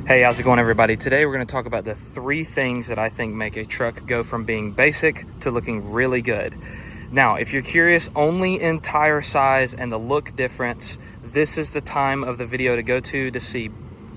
Hey, how's it going, everybody? Today we're going to talk about the 3 things that I think make a truck go from being basic to looking really good. Now, if you're curious only in tire size and the look difference, this is the time of the video to go to see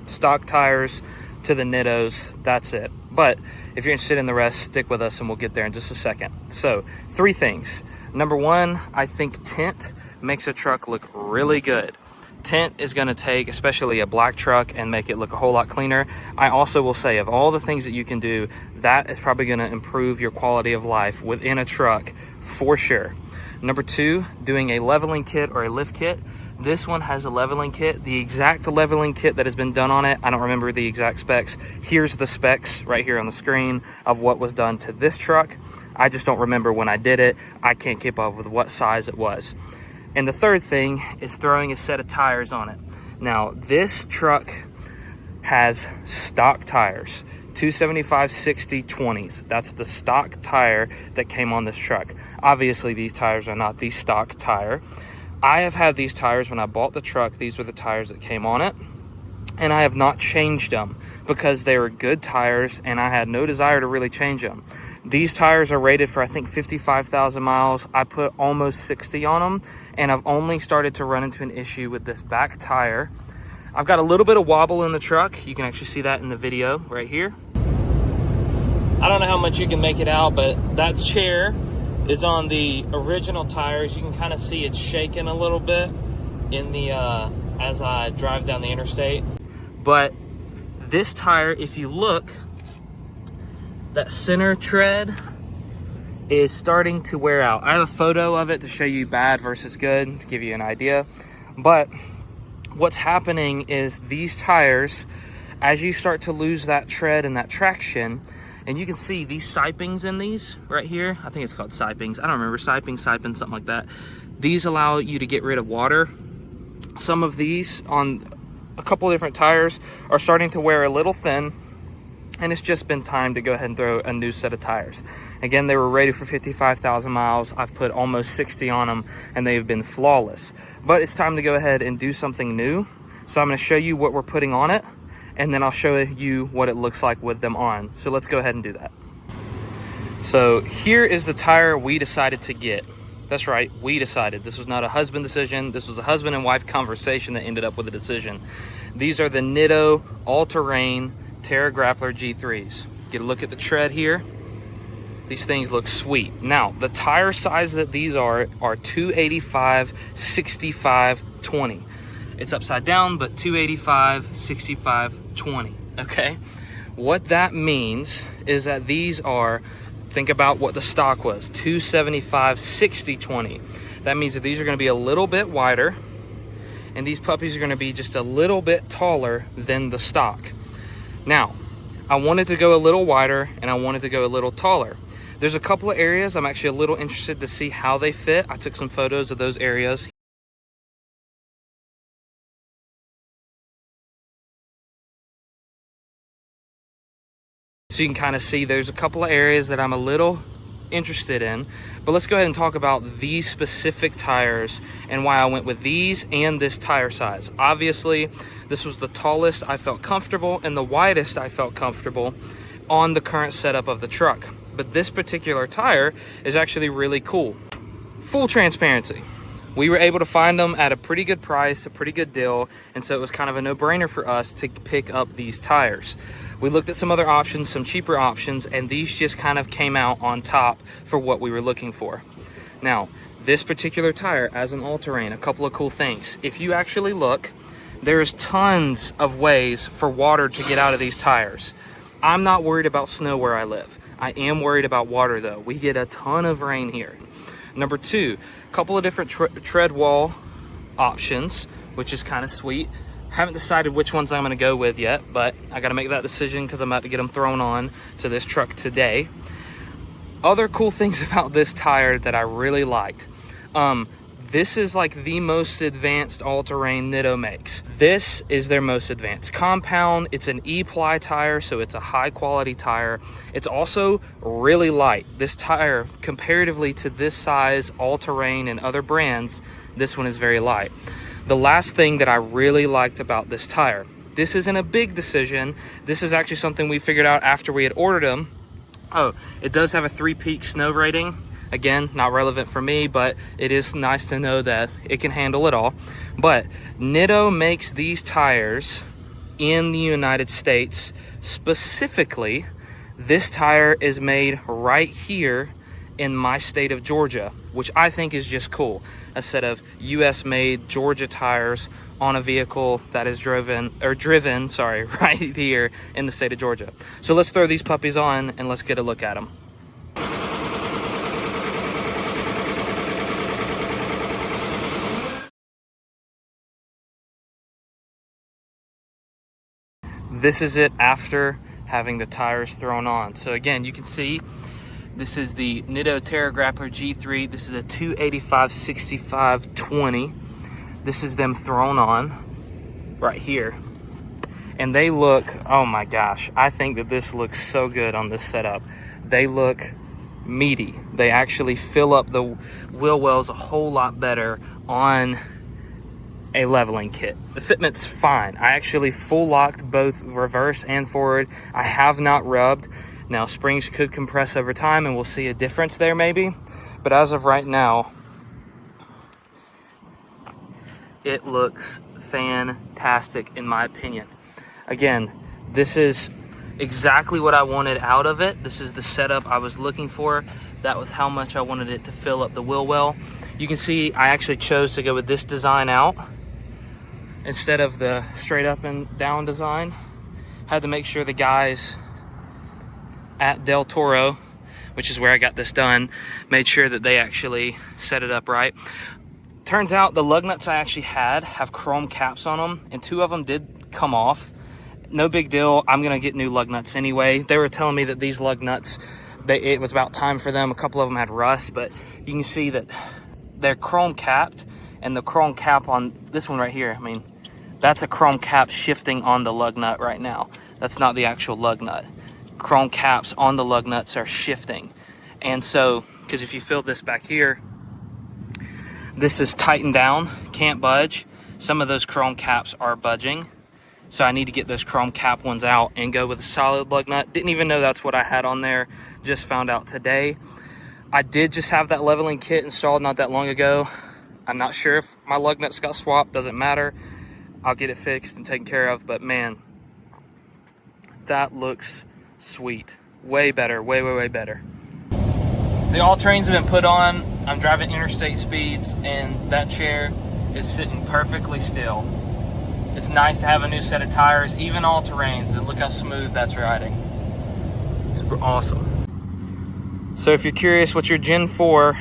stock tires to the Nittos. That's it. But if you're interested in the rest, stick with us and we'll get there in just a second. So 3 things. Number 1, I think tint makes a truck look really good. Tint is going to take especially a black truck and make it look a whole lot cleaner. I also will say, of all the things that you can do, that is probably going to improve your quality of life within a truck for sure. Number 2, doing a leveling kit or a lift kit. This one has a leveling kit, the exact leveling kit that has been done on it. I don't remember the exact specs. Here's the specs right here on the screen of what was done to this truck. I just don't remember when I did it. I can't keep up with what size it was. And the 3rd thing is throwing a set of tires on it. Now, this truck has stock tires, 275/60/20s. That's the stock tire that came on this truck. Obviously, these tires are not the stock tire. I have had these tires when I bought the truck. These were the tires that came on it. And I have not changed them because they were good tires and I had no desire to really change them. These tires are rated for, I think, 55,000 miles. I put almost 60 on them, and I've only started to run into an issue with this back tire. I've got a little bit of wobble in the truck. You can actually see that in the video right here. I don't know how much you can make it out, but that chair is on the original tires. You can kind of see it shaking a little bit in the as I drive down the interstate. But this tire, if you look, that center tread is starting to wear out. I have a photo of it to show you bad versus good, to give you an idea. But what's happening is these tires, as you start to lose that tread and that traction, and you can see these sipings in these right here. I think it's called sipings. I don't remember, siping, something like that. These allow you to get rid of water. Some of these on a couple of different tires are starting to wear a little thin, and it's just been time to go ahead and throw a new set of tires. Again, they were rated for 55,000 miles. I've put almost 60 on them and they've been flawless. But it's time to go ahead and do something new. So I'm going to show you what we're putting on it, and then I'll show you what it looks like with them on. So let's go ahead and do that. So here is the tire we decided to get. That's right, we decided. This was not a husband decision. This was a husband and wife conversation that ended up with a decision. These are the Nitto all-terrain Terra Grappler G3s. Get a look at the tread here. These things look sweet. Now, the tire size that these are 285/65/20. It's upside down, but 285/65/20, okay? What that means is that these are, think about what the stock was, 275/60/20. That means that these are gonna be a little bit wider, and these puppies are gonna be just a little bit taller than the stock. Now, I wanted to go a little wider and I wanted to go a little taller. There's a couple of areas I'm actually a little interested to see how they fit. I took some photos of those areas. So you can kind of see there's a couple of areas that I'm a little interested in, but let's go ahead and talk about these specific tires and why I went with these and this tire size. Obviously, this was the tallest I felt comfortable and the widest I felt comfortable on the current setup of the truck. But this particular tire is actually really cool. Full transparency. We were able to find them at a pretty good price, a pretty good deal, and so it was kind of a no-brainer for us to pick up these tires. We looked at some other options, some cheaper options, and these just kind of came out on top for what we were looking for. Now, this particular tire as an all-terrain, a couple of cool things. If you actually look, there's tons of ways for water to get out of these tires. I'm not worried about snow where I live. I am worried about water though. We get a ton of rain here. Number 2, a couple of different tread wall options, which is kind of sweet. Haven't decided which ones I'm going to go with yet, but I got to make that decision because I'm about to get them thrown on to this truck today. Other cool things about this tire that I really liked. This is like the most advanced all-terrain Nitto makes. This is their most advanced compound. It's an E-ply tire, so it's a high-quality tire. It's also really light. This tire, comparatively to this size all-terrain and other brands, this one is very light. The last thing that I really liked about this tire, this isn't a big decision. This is actually something we figured out after we had ordered them. Oh, it does have a 3-peak snow rating. Again, not relevant for me, but it is nice to know that it can handle it all. But Nitto makes these tires in the United States. Specifically, this tire is made right here in my state of Georgia, which I think is just cool. A set of US made Georgia tires on a vehicle that is driven right here in the state of Georgia. So let's throw these puppies on and let's get a look at them. This is it after having the tires thrown on. So again, you can see this is the Nitto Terra Grappler G3. This is a 285/65/20. This is them thrown on right here. And they look, oh my gosh, I think that this looks so good on this setup. They look meaty. They actually fill up the wheel wells a whole lot better on a leveling kit. The fitment's fine. I actually full locked both reverse and forward. I have not rubbed. Now springs could compress over time and we'll see a difference there maybe, but as of right now, it looks fantastic in my opinion. Again, this is exactly what I wanted out of it. This is the setup I was looking for. That was how much I wanted it to fill up the wheel well. You can see I actually chose to go with this design out instead of the straight up and down design. Had to make sure the guys at Del Toro, which is where I got this done, made sure that they actually set it up right. Turns out the lug nuts I actually had have chrome caps on them, and 2 of them did come off. No big deal. I'm gonna get new lug nuts anyway. They were telling me that these lug nuts, it was about time for them. A couple of them had rust, but you can see that they're chrome capped, and the chrome cap on this one right here, I mean, that's a chrome cap shifting on the lug nut right now. That's not the actual lug nut. Chrome caps on the lug nuts are shifting. And so, because if you feel this back here, this is tightened down, can't budge. Some of those chrome caps are budging. So I need to get those chrome cap ones out and go with a solid lug nut. Didn't even know that's what I had on there. Just found out today. I did just have that leveling kit installed not that long ago. I'm not sure if my lug nuts got swapped, doesn't matter. I'll get it fixed and taken care of, but man, that looks sweet. Way better, way better. The all-terrains have been put on. I'm driving interstate speeds and that chair is sitting perfectly still. It's nice to have a new set of tires, even all-terrains, and look how smooth that's riding. It's awesome. So if you're curious what your Gen 4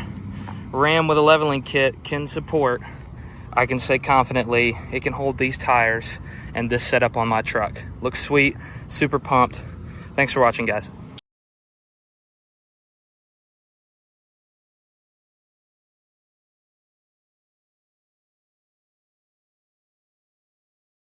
Ram with a leveling kit can support, I can say confidently it can hold these tires and this setup on my truck. Looks sweet, super pumped. Thanks for watching, guys.